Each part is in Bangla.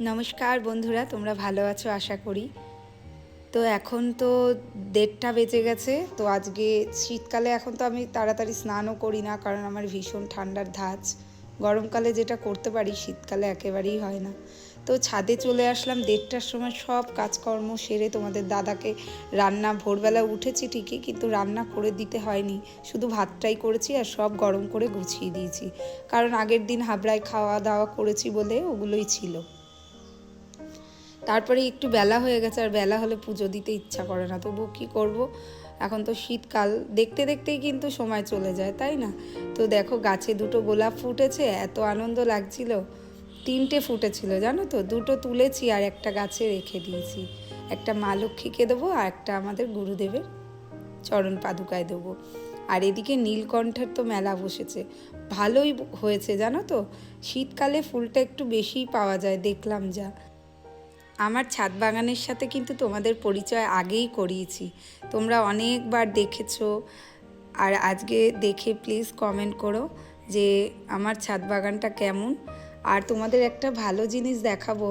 নমস্কার বন্ধুরা, তোমরা ভালো আছো আশা করি। তো এখন তো 1:30 বেজে গেছে। তো আজকে শীতকালে এখন তো আমি তাড়াতাড়ি স্নানও করি না, কারণ আমার ভীষণ ঠান্ডার ধাঁচ। গরমকালে যেটা করতে পারি শীতকালে একেবারেই হয় না। তো ছাদে চলে আসলাম 1:30টার সময়, সব কাজকর্ম সেরে তোমাদের দাদাকে রান্না, ভোরবেলা উঠেছি ঠিকই, কিন্তু রান্না করে দিতে হয়নি, শুধু ভাতটাই করেছি আর সব গরম করে গুছিয়ে দিয়েছি, কারণ আগের দিন হাবড়ায় খাওয়া দাওয়া করেছি বলে ওগুলোই ছিল। তারপরে একটু বেলা হয়ে গেছে, আর বেলা হলে পুজো দিতে ইচ্ছা করে না, তবু কী করব, এখন তো শীতকাল, দেখতে দেখতেই কিন্তু সময় চলে যায়, তাই না? তো দেখো গাছে 2টো গোলাপ ফুটেছে, এত আনন্দ লাগছিল। 3টে ফুটেছিল জানো তো, 2টো তুলেছি আর একটা গাছে রেখে দিয়েছি। একটা মা লক্ষ্মীকে দেবো আর একটা আমাদের গুরুদেবের চরণ পাদুকায় দেবো। আর এদিকে নীলকণ্ঠের তো মেলা বসেছে, ভালোই হয়েছে জানো তো। শীতকালে ফুলটা একটু বেশিই পাওয়া যায়, দেখলাম যা। আমার ছাদ বাগানের সাথে কিন্তু তোমাদের পরিচয় আগেই করিয়েছি, তোমরা অনেকবার দেখেছো। আর আজকে দেখে প্লিজ কমেন্ট করো যে আমার ছাদ বাগানটা কেমন। আর তোমাদের একটা ভালো জিনিস দেখাবো,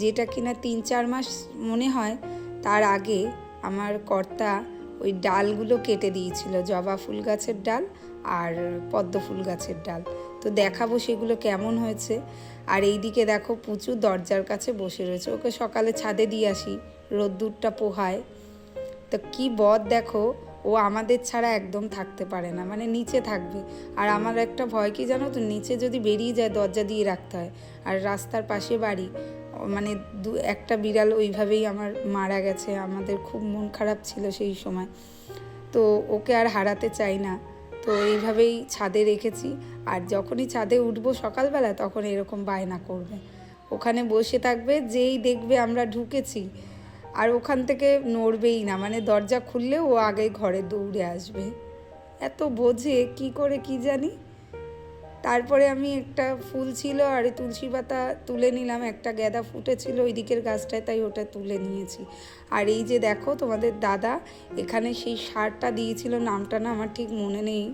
যেটা কিনা 3-4 মাস মনে হয় তার আগে আমার কর্তা ওই ডালগুলো কেটে দিয়েছিল, জবা ফুল গাছের ডাল আর পদ্ম ফুল গাছের ডাল। তো দেখাবো সেগুলো কেমন হয়েছে। আর এইদিকে দেখো পুচু দরজার কাছে বসে রয়েছে, ওকে সকালে ছাদে দিয়ে আসি, রোদ্দুরটা পোহায়। তো কি বদ দেখো, ও আমাদের ছাড়া একদম থাকতে পারে না, মানে নিচে থাকবে। আর আমার একটা ভয় কি জানো তো, নিচে যদি বেরিয়ে যায় দরজা দিয়ে রাখতে হয়। আর রাস্তার পাশে বাড়ি, মানে একটা বিড়াল ওইভাবেই আমার মারা গেছে, আমাদের খুব মন খারাপ ছিল সেই সময়। তো ওকে আর হারাতে চাই না, তো এইভাবেই ছাদে রেখেছি। আর যখনই ছাদে উঠবো সকালবেলা, তখন এরকম বায়না করবে, ওখানে বসে থাকবে, যেই দেখবে আমরা ঢুকেছি আর ওখান থেকে নড়বেই না, মানে দরজা খুললেও ও আগে ঘরে দৌড়ে আসবে। এত বোঝে কি করে কি জানি। তারপরে আমি একটা ফুল ছিল আর তুলসী পাতা তুলে নিলাম, একটা গাঁদা ফুটেছিল ওই দিকের গাছটায়, তাই ওটা তুলে নিয়েছি। আর এই যে দেখো তোমাদের দাদা এখানে সেই সারটা দিয়েছিল, নামটা না আমার ঠিক মনে নেই,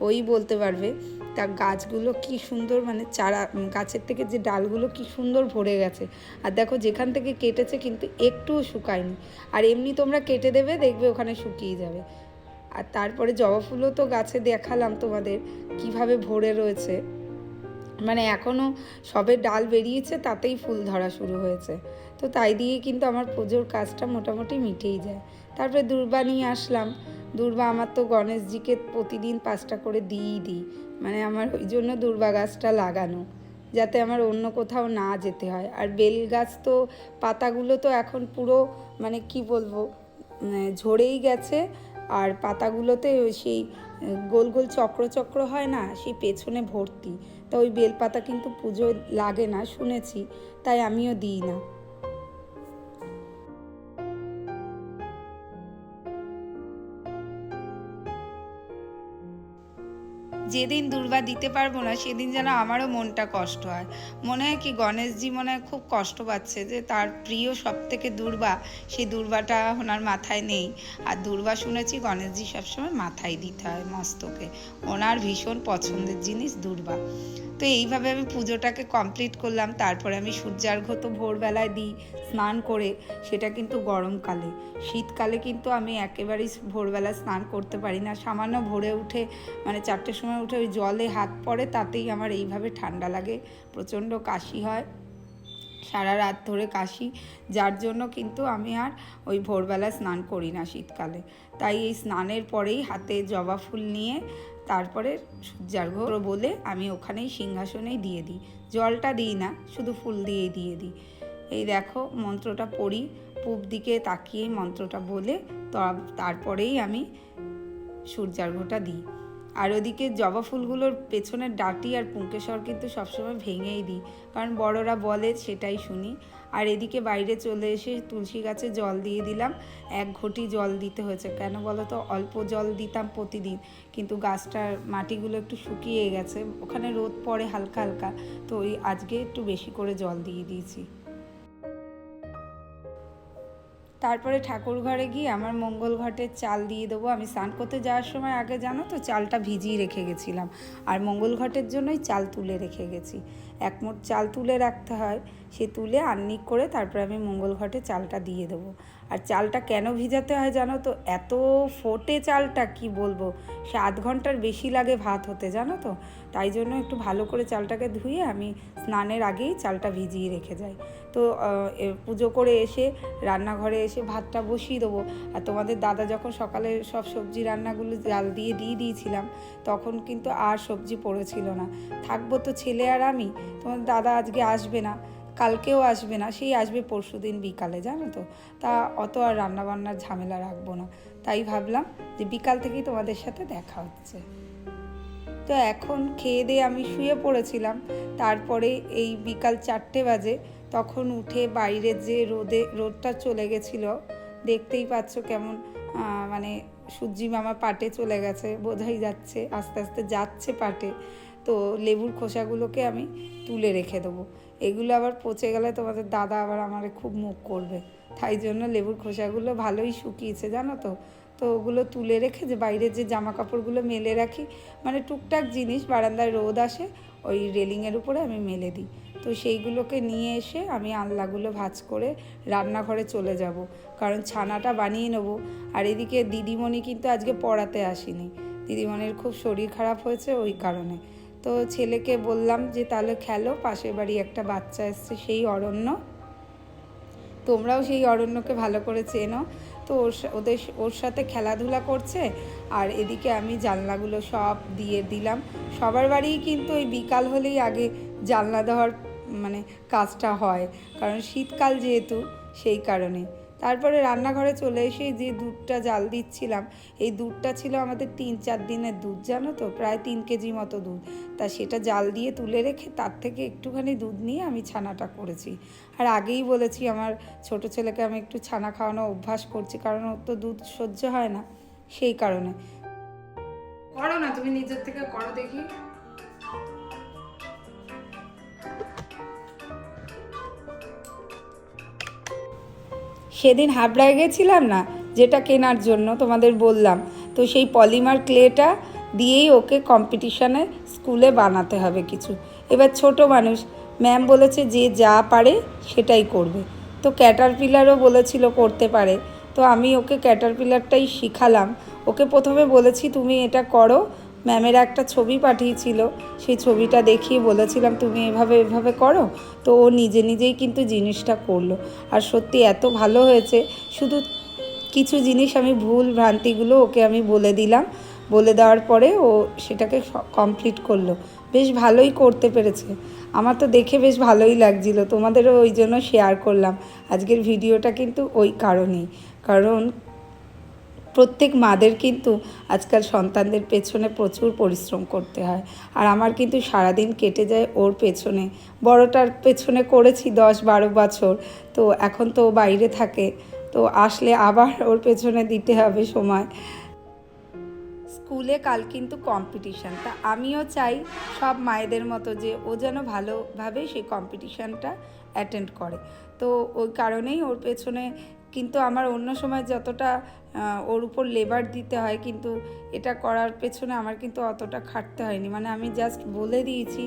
ওই বলতে পারবে। তার গাছগুলো কি সুন্দর, মানে চারা গাছের থেকে যে ডালগুলো কি সুন্দর ভরে গেছে। আর দেখো যেখান থেকে কেটেছে কিন্তু একটুও শুকায়নি। আর এমনি তোমরা কেটে দেবে, দেখবে ওখানে শুকিয়ে যাবে। আর তারপরে জবা ফুলও তো গাছে দেখালাম তোমাদের কিভাবে ভরে রয়েছে, মানে এখনও সবে ডাল বেরিয়েছে, তাতেই ফুল ধরা শুরু হয়েছে। তো তাই দিয়ে কিন্তু আমার পুজোর কাজটা মোটামুটি মিটেই যায়। তারপরে দূর্বা নিয়ে আসলাম। দূর্বা আমার তো গণেশজিকে প্রতিদিন 5টা করে দিই, মানে আমার ওই জন্য দূর্বা গাছটা লাগানো, যাতে আমার অন্য কোথাও না যেতে হয়। আর বেল গাছ তো পাতাগুলো তো এখন পুরো, মানে কি বলবো, ঝরেই গেছে। আর পাতাগুলোতে সেই গোল গোল চক্র চক্র হয় না, সেই পেছনে ভর্তি। তা ওই বেলপাতা কিন্তু পুজোয় লাগে না শুনেছি, তাই আমিও দিই না। যেদিন দূর্বা দিতে পারবো না সেদিন যেন আমারও মনটা কষ্ট হয়, মনে হয় কি গণেশজি মনে হয় খুব কষ্ট পাচ্ছে, যে তার প্রিয় সব থেকে দূর্বা, সেই দূর্বাটা ওনার মাথায় নেই। আর দূর্বা শুনেছি গণেশজি সবসময় মাথায় দিতে হয়, মস্তকে, ওনার ভীষণ পছন্দের জিনিস দূর্বা। তো এইভাবে আমি পুজোটাকে কমপ্লিট করলাম। তারপরে আমি সূর্যার্ঘ্য তো ভোরবেলায় দিই স্নান করে, সেটা কিন্তু গরমকালে। শীতকালে কিন্তু আমি একেবারেই ভোরবেলা স্নান করতে পারি না, সামান্য ভোরে উঠে, মানে 4টের সময় উঠে ওই জলে হাত পড়ে, তাতেই আমার এইভাবে ঠান্ডা লাগে, প্রচণ্ড কাশি হয়, সারা রাত ধরে কাশি, যার জন্য কিন্তু আমি আর ওই ভোরবেলা স্নান করি না শীতকালে। তাই এই স্নানের পরেই হাতে জবা ফুল নিয়ে তারপরে সূর্যার্ঘ্য বলে আমি ওখানেই সিংহাসনেই দিয়ে দিই, জলটা দিই না, শুধু ফুল দিয়েই দিয়ে দিই। এই দেখো মন্ত্রটা পড়ি, পূব দিকে তাকিয়েই মন্ত্রটা বলে তারপরেই আমি সূর্যার্ঘ্যটা দিই। আর ওদিকে জবা ফুলগুলোর পেছনের ডাঁটি আর পুঙ্কেশ্বর কিন্তু সবসময় ভেঙেই দিই, কারণ বড়রা বলে সেটাই শুনি। আর এদিকে বাইরে চলে এসে তুলসী গাছে জল দিয়ে দিলাম, 1 ঘটি জল দিতে হয়েছে, কেন বলো তো, অল্প জল দিতাম প্রতিদিন, কিন্তু গাছটার মাটিগুলো একটু শুকিয়ে গেছে, ওখানে রোদ পড়ে হালকা হালকা, তো ওই আজকে একটু বেশি করে জল দিয়ে দিয়েছি। তারপরে ঠাকুর ঘরে গিয়ে আমার মঙ্গল ঘটের চাল দিয়ে দেবো। আমি স্নান করতে যাওয়ার সময় আগে জানো তো চালটা ভিজিয়ে রেখে গেছিলাম, আর মঙ্গল ঘটের জন্যই চাল তুলে রেখে গেছি। এক মুঠ চাল তুলে রাখতে হয়, সে তুলে আন্নিক করে তারপরে আমি মঙ্গল ঘটে চালটা দিয়ে দেবো। আর চালটা কেন ভিজাতে হয় জানো তো, এত ফোটে চালটা কি বলবো, সে আধ ঘন্টার বেশি লাগে ভাত হতে জানো তো। তাই জন্য একটু ভালো করে চালটাকে ধুয়ে আমি স্নানের আগেই চালটা ভিজিয়ে রেখে যাই। তো পুজো করে এসে রান্নাঘরে এসে ভাতটা বসিয়ে দেবো। আর তোমাদের দাদা যখন সকালে সব সবজি রান্নাগুলো জাল দিয়ে দিয়েছিলাম, তখন কিন্তু আর সবজি পড়েছিল না। থাকবো তো ছেলে আর আমি, তোমাদের দাদা আজকে আসবে না, কালকেও আসবে না, সেই আসবে পরশুদিন বিকালে জানো তো। তা অত আর রান্নাবান্নার ঝামেলা রাখবো না, তাই ভাবলাম যে বিকাল থেকেই তোমাদের সাথে দেখা হচ্ছে। তো এখন খেয়ে দিয়ে আমি শুয়ে পড়েছিলাম। তারপরে এই বিকাল 4টে বাজে, তখন উঠে বাইরের যে রোদটা চলে গেছিলো, দেখতেই পাচ্ছ কেমন মানে সূর্যি মামা পাটে চলে গেছে, বোঝাই যাচ্ছে আস্তে আস্তে যাচ্ছে পাটে। তো লেবুর খোসাগুলোকে আমি তুলে রেখে দেবো, এগুলো আবার পচে গেলে তোমাদের দাদা আবার আমারে খুব মুখ করবে, তাই জন্য লেবুর খোসাগুলো ভালোই শুকিয়েছে জানো তো। তো ওগুলো তুলে রেখে যে বাইরের যে জামা কাপড়গুলো মেলে রাখি, মানে টুকটাক জিনিস বারান্দায় রোদ আসে ওই রেলিংয়ের উপরে আমি মেলে দিই। তো সেইগুলোকে নিয়ে এসে আমি আনলাগুলো ভাঁজ করে রান্নাঘরে চলে যাব, কারণ ছানাটা বানিয়ে নেবো। আর এদিকে দিদিমণি কিন্তু আজকে পড়াতে আসেনি, দিদিমণির খুব শরীর খারাপ হয়েছে ওই কারণে। তো ছেলেকে বললাম যে তাহলে খেলো, পাশের বাড়ি একটা বাচ্চা এসছে সেই অরণ্য, তোমরাও সেই অরণ্যকে ভালো করে চেনো। তো ওর সাথে খেলাধুলা করছে। আর এদিকে আমি জানলাগুলো সব দিয়ে দিলাম। সবার বাড়িই কিন্তু ওই বিকাল হলেই আগে জানলা দেওয়ার মানে কাজটা হয়, কারণ শীতকাল যেহেতু, সেই কারণে। তারপরে রান্নাঘরে চলে এসে যে দুধটা জাল দিচ্ছিলাম, এই দুধটা ছিল আমাদের 3-4 দিনের দুধ জানো তো, প্রায় 3 কেজি মতো দুধ। তা সেটা জাল দিয়ে তুলে রেখে তার থেকে একটুখানি দুধ নিয়ে আমি ছানাটা করেছি। আর আগেই বলেছি আমার ছোট ছেলেকে আমি একটু ছানা খাওয়ানো অভ্যাস করছি, কারণ ওর তো দুধ সহ্য হয় না, সেই কারণে। করো না তুমি নিজের থেকে, করো দেখি। সেদিন হাবড়ায় গেছিলাম না, যেটা কেনার জন্য তোমাদের বললাম, তো সেই পলিমার ক্লেটা দিয়েই ওকে কম্পিটিশানে স্কুলে বানাতে হবে কিছু। এবার ছোট মানুষ, ম্যাম বলেছে যে যা পারে সেটাই করবে। তো ক্যাটারপিলারও বলেছিল করতে পারে, তো আমি ওকে ক্যাটারপিলারটাই শিখালাম। ওকে প্রথমে বলেছি তুমি এটা করো, ম্যামেরা একটা ছবি পাঠিয়েছিল, সেই ছবিটা দেখিয়ে বলেছিলাম তুমি এভাবে এভাবে করো। তো ও নিজে নিজেই কিন্তু জিনিসটা করলো, আর সত্যি এত ভালো হয়েছে। শুধু কিছু জিনিস আমি ভুল ভ্রান্তিগুলো ওকে আমি বলে দিলাম, বলে দেওয়ার পরে ও সেটাকে কমপ্লিট করলো, বেশ ভালোই করতে পেরেছে। আমার তো দেখে বেশ ভালোই লাগছিলো, তোমাদেরও ওই জন্য শেয়ার করলাম আজকের ভিডিওটা, কিন্তু ওই কারণেই। কারণ প্রত্যেক মাদের কিন্তু আজকাল সন্তানদের পেছনে প্রচুর পরিশ্রম করতে হয়, আর আমার কিন্তু সারাদিন কেটে যায় ওর পেছনে। বড়টার পেছনে করেছি 10-12 বছর, তো এখন তো বাইরে থাকে, তো আসলে আবার ওর পেছনে দিতে হবে সময়। স্কুলে কাল কিন্তু কম্পিটিশান, তা আমিও চাই সব মায়েদের মতো যে ও যেন ভালোভাবে সেই কম্পিটিশানটা অ্যাটেন্ড করে। তো ওই কারণেই ওর পেছনে কিন্তু আমার অন্য সময় যতটা ওর উপর লেবার দিতে হয়, কিন্তু এটা করার পেছনে আমার কিন্তু অতটা খাটতে হয়নি, মানে আমি জাস্ট বলে দিয়েছি,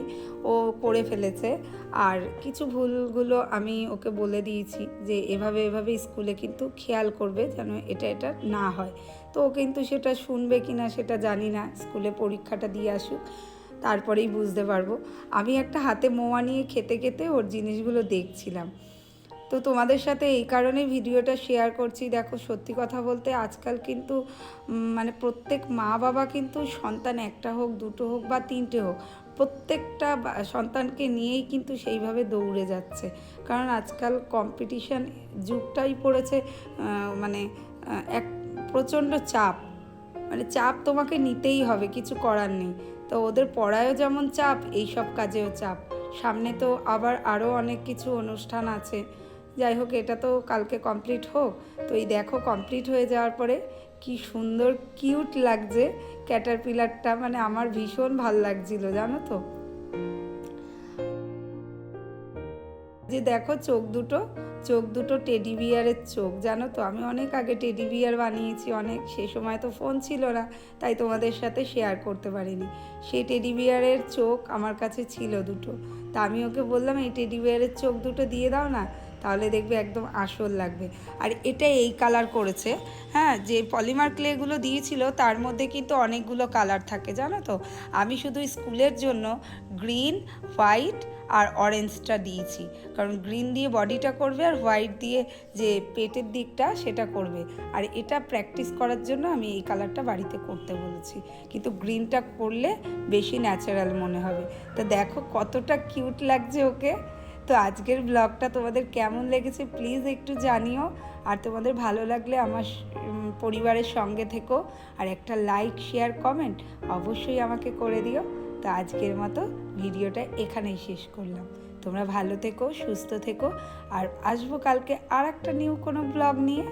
ও করে ফেলেছে। আর কিছু ভুলগুলো আমি ওকে বলে দিয়েছি যে এভাবে এভাবে স্কুলে কিন্তু খেয়াল করবে যেন এটা না হয়। তো ও কিন্তু সেটা শুনবে কি না সেটা জানি না, স্কুলে পরীক্ষাটা দিয়ে আসুক তারপরেই বুঝতে পারবো। আমি একটা হাতে মোয়া নিয়ে খেতে খেতে ওর জিনিসগুলো দেখছিলাম। তো তোমাদের সাথে এই কারণেই ভিডিওটা শেয়ার করছি। দেখো সত্যি কথা বলতে আজকাল কিন্তু মানে প্রত্যেক মা বাবা কিন্তু সন্তান একটা হোক, দুটো হোক বা তিনটে হোক, প্রত্যেকটা সন্তানকে নিয়েই কিন্তু সেইভাবে দৌড়ে যাচ্ছে। কারণ আজকাল কম্পিটিশান যুগটাই পড়েছে, মানে এক প্রচণ্ড চাপ, মানে চাপ তোমাকে নিতেই হবে, কিছু করার নেই। তো ওদের পড়ায়ও যেমন চাপ, এই সব কাজেও চাপ। সামনে তো আবার আরও অনেক কিছু অনুষ্ঠান আছে। যাই হোক, এটা তো কালকে কমপ্লিট হোক। তো এই দেখো কমপ্লিট হয়ে যাওয়ার পরে কি সুন্দর কিউট লাগছে ক্যাটারপিলারটা, মানে আমার ভীষণ ভাল লাগছিল জানো তো। যে দেখো চোখ দুটো চোখ দুটো টেডি বিয়ারের চোখ, জানো তো আমি অনেক আগে টেডি বিয়ার বানিয়েছি, অনেক, সে সময় তো ফোন ছিল না, তাই তোমাদের সাথে শেয়ার করতে পারিনি। সেই টেডি বিয়ারের চোখ আমার কাছে ছিল দুটো, তা আমি ওকে বললাম এই টেডি বিয়ারের চোখ দুটো দিয়ে দাও না, তাহলে দেখবে একদম আসল লাগবে। আর এটা এই কালার করেছে, হ্যাঁ, যে পলিমার ক্লেগুলো দিয়েছিল তার মধ্যে কিন্তু অনেকগুলো কালার থাকে জানো তো। আমি শুধু স্কুলের জন্য গ্রিন, হোয়াইট আর অরেঞ্জটা দিয়েছি, কারণ গ্রিন দিয়ে বডিটা করবে আর হোয়াইট দিয়ে যে পেটের দিকটা সেটা করবে। আর এটা প্র্যাকটিস করার জন্য আমি এই কালারটা বাড়িতে করতে বলেছি, কিন্তু গ্রিনটা করলে বেশি ন্যাচারাল মনে হবে। তো দেখো কতটা কিউট লাগছে ওকে। তো আজকের ব্লগটা তোমাদের কেমন লেগেছে প্লিজ একটু জানিও, আর তোমাদের ভালো লাগলে আমার পরিবারের সঙ্গে থেকো, আর একটা লাইক, শেয়ার, কমেন্ট অবশ্যই আমাকে করে দিও। তো আজকের মতো ভিডিওটা এখানেই শেষ করলাম। তোমরা ভালো থেকো, সুস্থ থেকো, আর আসবো কালকে আর একটা নিউ কোনো ব্লগ নিয়ে।